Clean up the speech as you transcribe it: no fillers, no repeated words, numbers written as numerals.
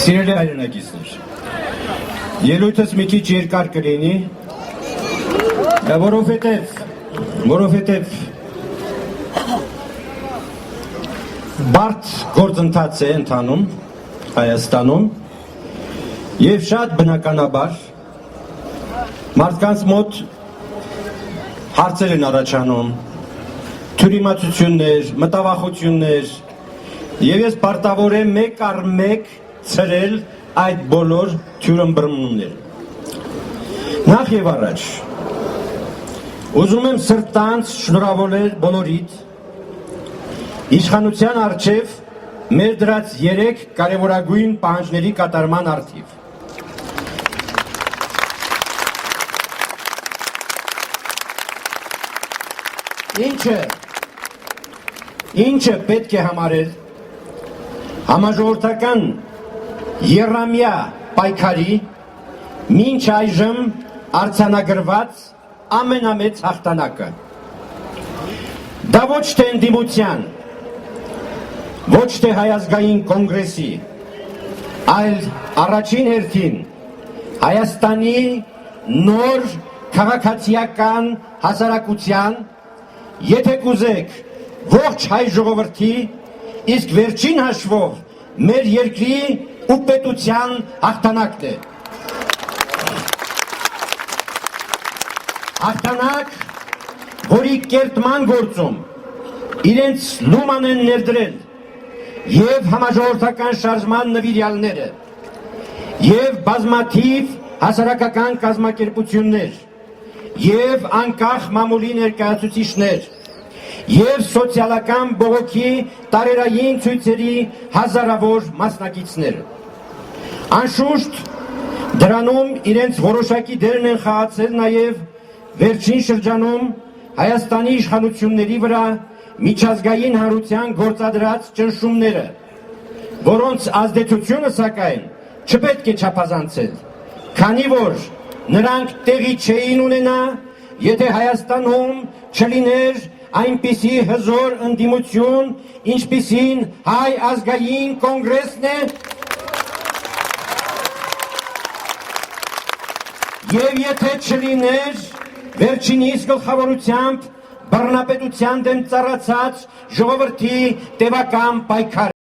Սիրելի հայրենակիցներ, ելույթս մի քիչ երկար կլինի, որովհետև բարդ գործընթաց է ընթանում Հայաստանում եւ շատ բնականաբար մարդկանց մոտ հարցեր են առաջանում, թյուրիմացություններ, մտավախություններ եւ ես պարտավոր եմ մեկ առ մեկ ցրել այդ բոլոր թյուրըմբռնումները։ Նախ եւ առաջ ուզում եմ սրտանց շնորհավորել բոլորիդ իշխանության առջև մեր դրած 3 կարևորագույն պահանջների կատարման առթիվ։ Ինչը պետք է համարել համաժողովրդական եռամյա պայքարի մինչ այժմ արձանագրված ամենամեծ հաղթանակը։ Դա ոչ թե ընդդիմության, ոչ թե Հայազգային կոնգրեսի, այլ առաջին հերթին Հայաստանի նոր քաղաքացիական հասարակության, եթե կուզեք ողջ հայ ժողովրդի, իսկ վերջին հաշվով մեր երկրի ու պետության հաղթանակն է։ Հաղթանակ, որի կերտման գործում իրենց լուման են ներդրել և համաժողովրդական շարժման նվիրյալները, և բազմաթիվ հասարակական կազմակերպություններ, և անկախ մամուլի ներկայացուցիչներ, և սոցիալական բողոքի տարերային ցույցերի հազարավոր մասնակիցներ։ Անշուշտ դրանում իրենց որոշակի դերն են խաղացել նաև վերջին շրջանում Հայաստանի իշխանությունների վրա միջազգային հանրության գործադրած ճնշումները, որոնց ազդեցությունը սակայն չպետք է չափազանցել, քանի որ նրանք տեղի չէին ունենա, եթե Հայաստանում չլիներ այնպիսի հզոր ընդդիմություն, ինչպիսին Հայ ազգային կոնգրեսն է, և եթե չլիներ վերջինիս գլխավորությամբ բռնապետության դեմ ծառացած ժողովրդի տևական պայքարը։